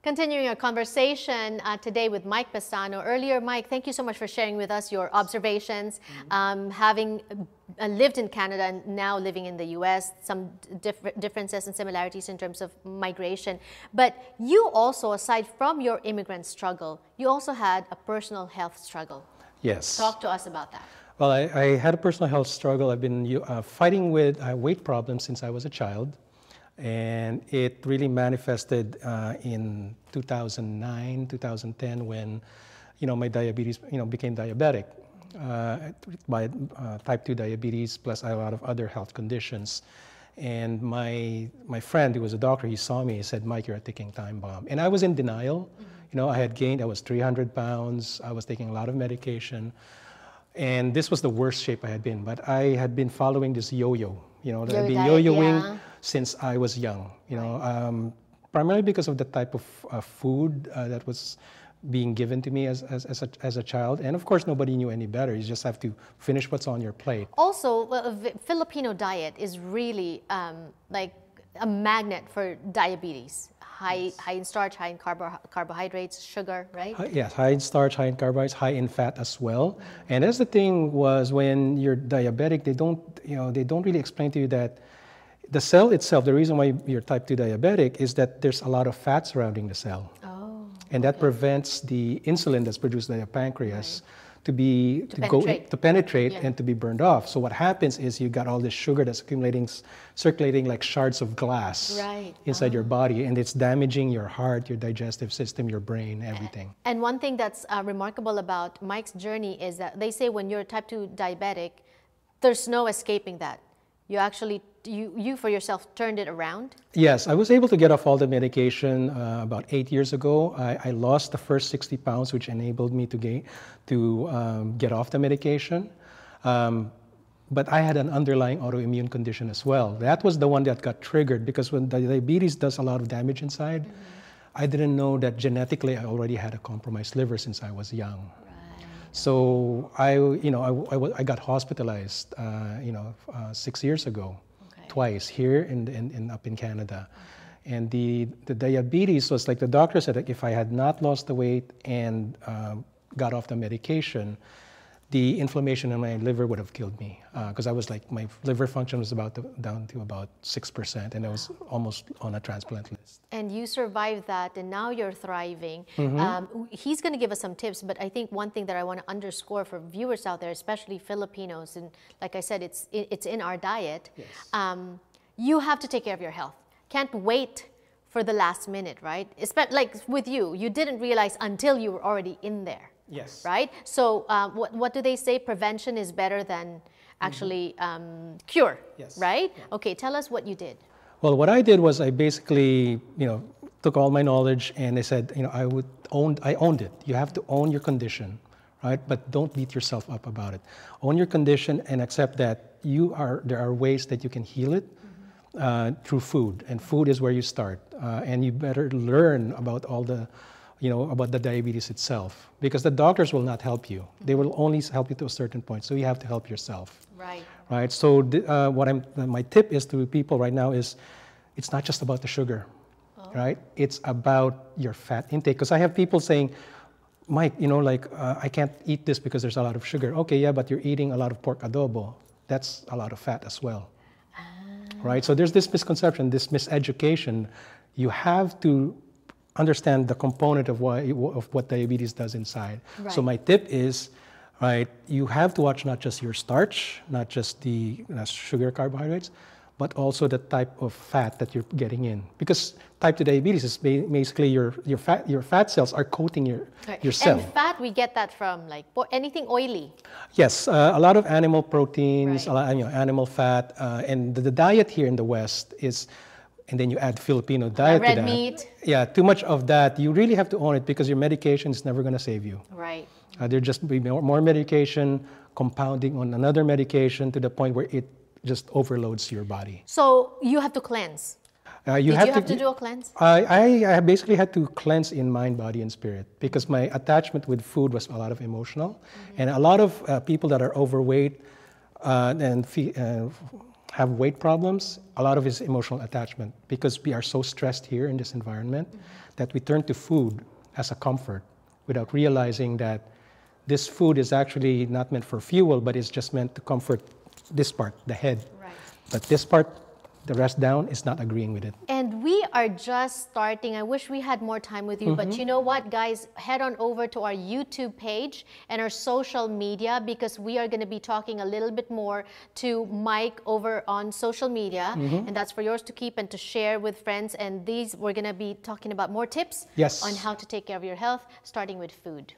Continuing our conversation today with Mike Pestano. Earlier, Mike, thank you so much for sharing with us your observations, having lived in Canada and now living in the U.S., some differences and similarities in terms of migration. But you also, aside from your immigrant struggle, you also had a personal health struggle. Yes. Talk to us about that. Well, I had a personal health struggle. I've been fighting with weight problems since I was a child. And it really manifested in 2009, 2010 when, my diabetes, became diabetic by type 2 diabetes plus a lot of other health conditions. And my friend who was a doctor, he saw me, he said, "Mike, you're a ticking time bomb." And I was in denial. I had gained, I was 300 pounds. I was taking a lot of medication. And this was the worst shape I had been. But I had been following this yo-yo. I've been yo-yoing since I was young, primarily because of the type of food that was being given to me as a child. And of course, nobody knew any better. You just have to finish what's on your plate. Also, Filipino diet is really like a magnet for diabetes. High in starch, high in carbohydrates, sugar, right? Yes, high in starch, high in carbohydrates, high in fat as well. And that's the thing was when you're diabetic, they don't really explain to you that the cell itself, the reason why you're type 2 diabetic is that there's a lot of fat surrounding the cell. Oh. And that prevents the insulin that's produced by the pancreas to penetrate and to be burned off. So what happens is you got all this sugar that's circulating like shards of glass inside your body, and it's damaging your heart, your digestive system, your brain, everything. And one thing that's remarkable about Mike's journey is that they say when you're type 2 diabetic, there's no escaping that. You actually, you for yourself turned it around? Yes, I was able to get off all the medication about 8 years ago. I lost the first 60 pounds, which enabled me to get off the medication. But I had an underlying autoimmune condition as well. That was the one that got triggered because when diabetes does a lot of damage inside, I didn't know that genetically I already had a compromised liver since I was young. So I got hospitalized, 6 years ago, twice here and up in Canada. And the diabetes was like the doctor said that if I had not lost the weight and got off the medication, the inflammation in my liver would have killed me because I was like, my liver function was down to about 6%, and I was almost on a transplant list. And you survived that, and now you're thriving. He's going to give us some tips, but I think one thing that I want to underscore for viewers out there, especially Filipinos, and like I said, it's in our diet. You have to take care of your health. Can't wait for the last minute, right? Like with you, you didn't realize until you were already in there. Yes. Right? So what do they say? Prevention is better than actually cure, right? Okay, tell us what you did. Well, what I did was I basically, took all my knowledge and I said, I owned it. You have to own your condition, right? But don't beat yourself up about it. Own your condition and accept that there are ways that you can heal it through food, and food is where you start. And you better learn about all the about the diabetes itself, because the doctors will not help you. They will only help you to a certain point. So you have to help yourself. Right. So my tip is to people right now is, it's not just about the sugar, right? It's about your fat intake. Because I have people saying, "Mike, I can't eat this because there's a lot of sugar." Okay, yeah, but you're eating a lot of pork adobo. That's a lot of fat as well. Right. So there's this misconception, this miseducation. You have to understand the component of what diabetes does inside. So my tip is, you have to watch not just your starch, not just the sugar, carbohydrates, but also the type of fat that you're getting in. Because type 2 diabetes is basically your fat cells are coating your cell. And fat, we get that from like anything oily. Yes, a lot of animal proteins, animal fat, and the diet here in the West is. And then you add Filipino diet to that. Red meat. Yeah, too much of that. You really have to own it because your medication is never going to save you. Right. There just be more medication, compounding on another medication to the point where it just overloads your body. So you have to cleanse. Did you have to do a cleanse? I basically had to cleanse in mind, body, and spirit because my attachment with food was a lot of emotional. And a lot of people that are overweight and have weight problems, a lot of it is emotional attachment, because we are so stressed here in this environment that we turn to food as a comfort without realizing that this food is actually not meant for fuel, but it's just meant to comfort this part, the head. Right. But this part, the rest down, is not agreeing with it. And we are just starting. I wish we had more time with you, but you know what, guys? Head on over to our YouTube page and our social media, because we are going to be talking a little bit more to Mike over on social media, and that's for yours to keep and to share with friends. And these, we're going to be talking about more tips Yes. on how to take care of your health, starting with food.